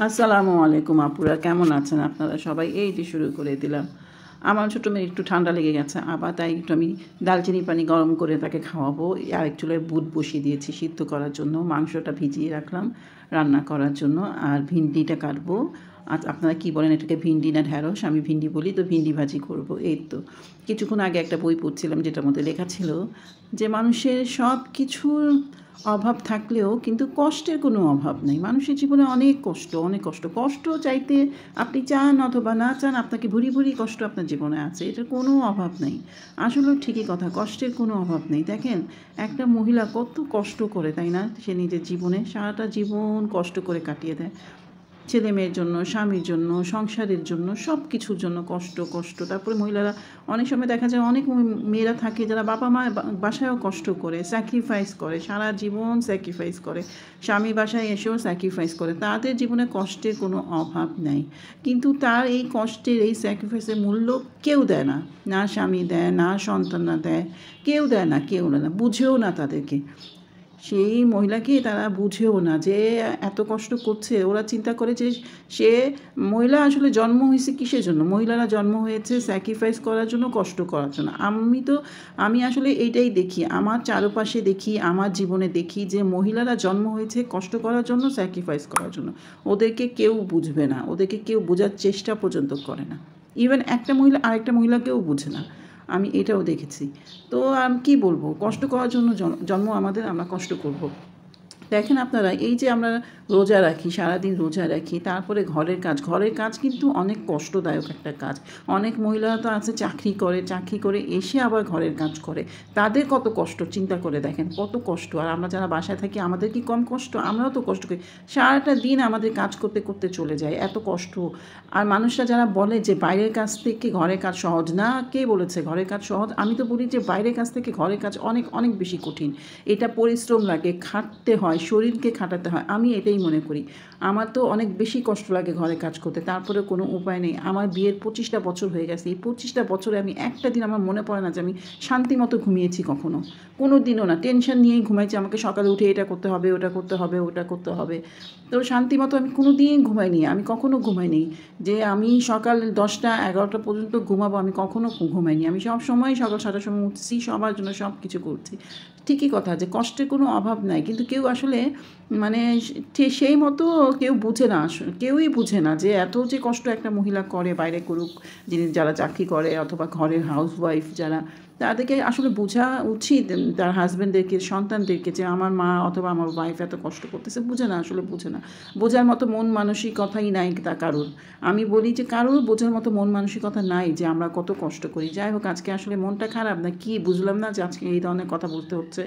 আসসালামু আলাইকুম আপুরা, কেমন আছেন আপনারা সবাই? এই যে শুরু করে দিলাম। আমার ছোটো মেয়ে একটু ঠান্ডা লেগে গেছে, আবার তাই একটু আমি দালচিনি পানি গরম করে তাকে খাওয়াবো। আরেক চুলায় বুট বসিয়ে দিয়েছি সিদ্ধ করার জন্য, মাংসটা ভিজিয়ে রাখলাম রান্না করার জন্য, আর ভিন্ডিটা কাটবো। আর আপনারা কি বলেন এটাকে, ভিন্ডি না ঢ্যাঁড়স? আমি ভিন্ডি বলি, তো ভিন্ডি ভাজি করব। এই তো কিছুক্ষণ আগে একটা বই পড়ছিলাম যেটার মধ্যে লেখা ছিল যে মানুষের সব কিছুর অভাব থাকলেও কিন্তু কষ্টের কোনো অভাব নেই। মানুষের জীবনে অনেক কষ্ট, অনেক কষ্ট। কষ্ট চাইতে আপনি চান অথবা না চান, আপনাকে ভুরি ভুরি কষ্ট আপনার জীবনে আছে, এটার কোনো অভাব নেই। আসলে ঠিকই কথা, কষ্টের কোনো অভাব নেই। দেখেন একটা মহিলা কত কষ্ট করে, তাই না? সে নিজের জীবনে সারাটা জীবন কষ্ট করে কাটিয়ে দেয়, ছেলে মেয়ের জন্য, স্বামীর জন্য, সংসারের জন্য, সব কিছুর জন্য কষ্ট কষ্ট। তারপরে মহিলারা অনেক সময় দেখা যায়, অনেক মেয়েরা থাকে যারা বাবা মা বাসায়ও কষ্ট করে, স্যাক্রিফাইস করে, সারা জীবন স্যাক্রিফাইস করে, স্বামী বাসায় এসেও স্যাক্রিফাইস করে। তাদের জীবনে কষ্টের কোনো অভাব নেই, কিন্তু তার এই কষ্টের, এই স্যাক্রিফাইসের মূল্য কেউ দেয় না। না স্বামী দেয়, না সন্তানরা দেয়, কেউ দেয় না, কেউ না, বুঝেও না তাদেরকে। সেই মহিলাকে তারা বুঝেও না যে এত কষ্ট করছে। ওরা চিন্তা করে যে সে মহিলা আসলে জন্ম হয়েছে কিসের জন্য? মহিলারা জন্ম হয়েছে স্যাক্রিফাইস করার জন্য, কষ্ট করার জন্য। আমি আসলে এইটাই দেখি, আমার চারপাশে দেখি, আমার জীবনে দেখি যে মহিলারা জন্ম হয়েছে কষ্ট করার জন্য, স্যাক্রিফাইস করার জন্য। ওদেরকে কেউ বুঝবে না, ওদেরকে কেউ বোঝার চেষ্টা পর্যন্ত করে না। ইভেন একটা মহিলা আরেকটা মহিলাকেও বুঝে না, আমি এটাও দেখেছি। তো আমি কী বলবো, কষ্ট করার জন্য জন্ম আমাদের, আমরা কষ্ট করব। দেখেন আপনারা, এই যে আমরা রোজা রাখি, সারাদিন রোজা রাখি, তারপরে ঘরের কাজ কিন্তু অনেক কষ্টদায়ক একটা কাজ। অনেক মহিলারা তো আছে চাকরি করে এসে আবার ঘরের কাজ করে, তাদের কত কষ্ট চিন্তা করে দেখেন, কত কষ্ট। আর আমরা যারা বাসায় থাকি, আমাদের কি কম কষ্ট? আমরাও তো কষ্ট করি, সারাটা দিন আমাদের কাজ করতে করতে চলে যায়, এত কষ্ট। আর মানুষরা যারা বলে যে বাইরের কাজ থেকে ঘরের কাজ সহজ, না, কে বলেছে ঘরের কাজ সহজ? আমি তো বলি যে বাইরের কাজ থেকে ঘরের কাজ অনেক অনেক বেশি কঠিন। এটা পরিশ্রম লাগে, খাটতে হয়, শরীরকে খাটাতে হয়। আমি এটাই মনে করি। আমার তো অনেক বেশি কষ্ট লাগে ঘরে কাজ করতে, তারপরে কোনো উপায় নেই। আমার বিয়ের 25টা বছর হয়ে গেছে, এই 25টা বছরে আমি একটা দিন আমার মনে পড়ে না যে আমি শান্তি মতো ঘুমিয়েছি কখনো, কোনো দিনও না। টেনশন নিয়েই ঘুমাইছি, আমাকে সকালে উঠে এটা করতে হবে, ওটা করতে হবে, ওটা করতে হবে। তো শান্তি মতো আমি কোনো দিন ঘুমাইনি, আমি কখনো ঘুমাইনি যে আমি সকাল 10টা 11টা পর্যন্ত ঘুমাবো, আমি কখনো ঘুমাইনি। আমি সব সময় সকাল 7টার সময় উঠছি, সবার জন্য সব কিছু করছি। ঠিকই কথা যে কষ্টের কোনো অভাব নাই, কিন্তু কেউ আসলে মানে সেই মতো কেউ বুঝে না, আসলে কেউই বুঝে না যে এত যে কষ্ট একটা মহিলা করে, বাইরে করুক, যারা চাকরি করে অথবা ঘরের হাউসওয়াইফ যারা, তাদেরকে আসলে বোঝা উচিত তার হাজব্যান্ডদেরকে, সন্তানদেরকে, যে আমার মা অথবা আমার ওয়াইফ এত কষ্ট করতেছে। বুঝে না, আসলে বুঝে না। বোঝার মতো মন মানসিকতাই নাই তা কারোর। আমি বলি যে কারোর বোঝার মতো মন মানসিকতা নাই যে আমরা কত কষ্ট করি। যাই হোক, আজকে আসলে মনটা খারাপ না কি বুঝলাম না যে আজকে এই ধরনের কথা বলতে হচ্ছে।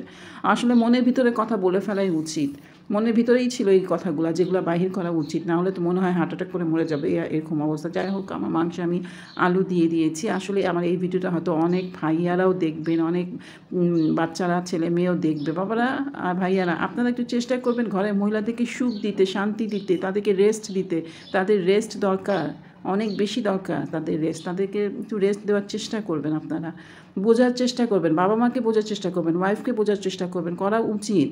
আসলে মনের ভিতরে কথা বলে ফেলাই উচিত, মনের ভিতরেই ছিল এই কথাগুলো, যেগুলো বাহির করা উচিত না হলে তো মনে হয় হার্ট অ্যাটাক করে মরে যাবে, এরকম অবস্থা। যাই হোক, আমার মাংসে আমি আলু দিয়ে দিয়েছি। আসলে আমার এই ভিডিওটা হয়তো অনেক ভাইয়ারাও দেখবেন, অনেক বাচ্চারা, ছেলে মেয়েও দেখবে। বাবারা আর ভাইয়ারা, আপনারা একটু চেষ্টা করবেন ঘরের মহিলাদেরকে সুখ দিতে, শান্তি দিতে, তাদেরকে রেস্ট দিতে। তাদের রেস্ট দরকার, অনেক বেশি দরকার তাদের রেস্ট। তাদেরকে একটু রেস্ট দেওয়ার চেষ্টা করবেন, আপনারা বোঝার চেষ্টা করবেন, বাবা মাকে বোঝার চেষ্টা করবেন, ওয়াইফকে বোঝার চেষ্টা করবেন, করা উচিত।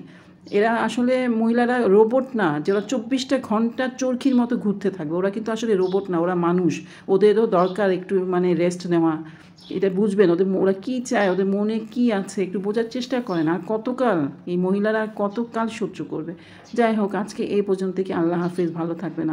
এরা আসলে মহিলারা রোবট না যে ওরা 24টা ঘন্টা চরকির মতো ঘুরতে থাকবে। ওরা কিন্তু আসলে রোবট না, ওরা মানুষ। ওদেরও দরকার একটু রেস্ট নেওয়া। এটা বুঝবেন, ওরা কী চায়, ওদের মনে কি আছে, একটু বোঝার চেষ্টা করেন। আর কতকাল এই মহিলারা কতকাল সহ্য করবে? যাই হোক, আজকে এই পর্যন্ত, কি আল্লাহ হাফিজ, ভালো থাকবেন।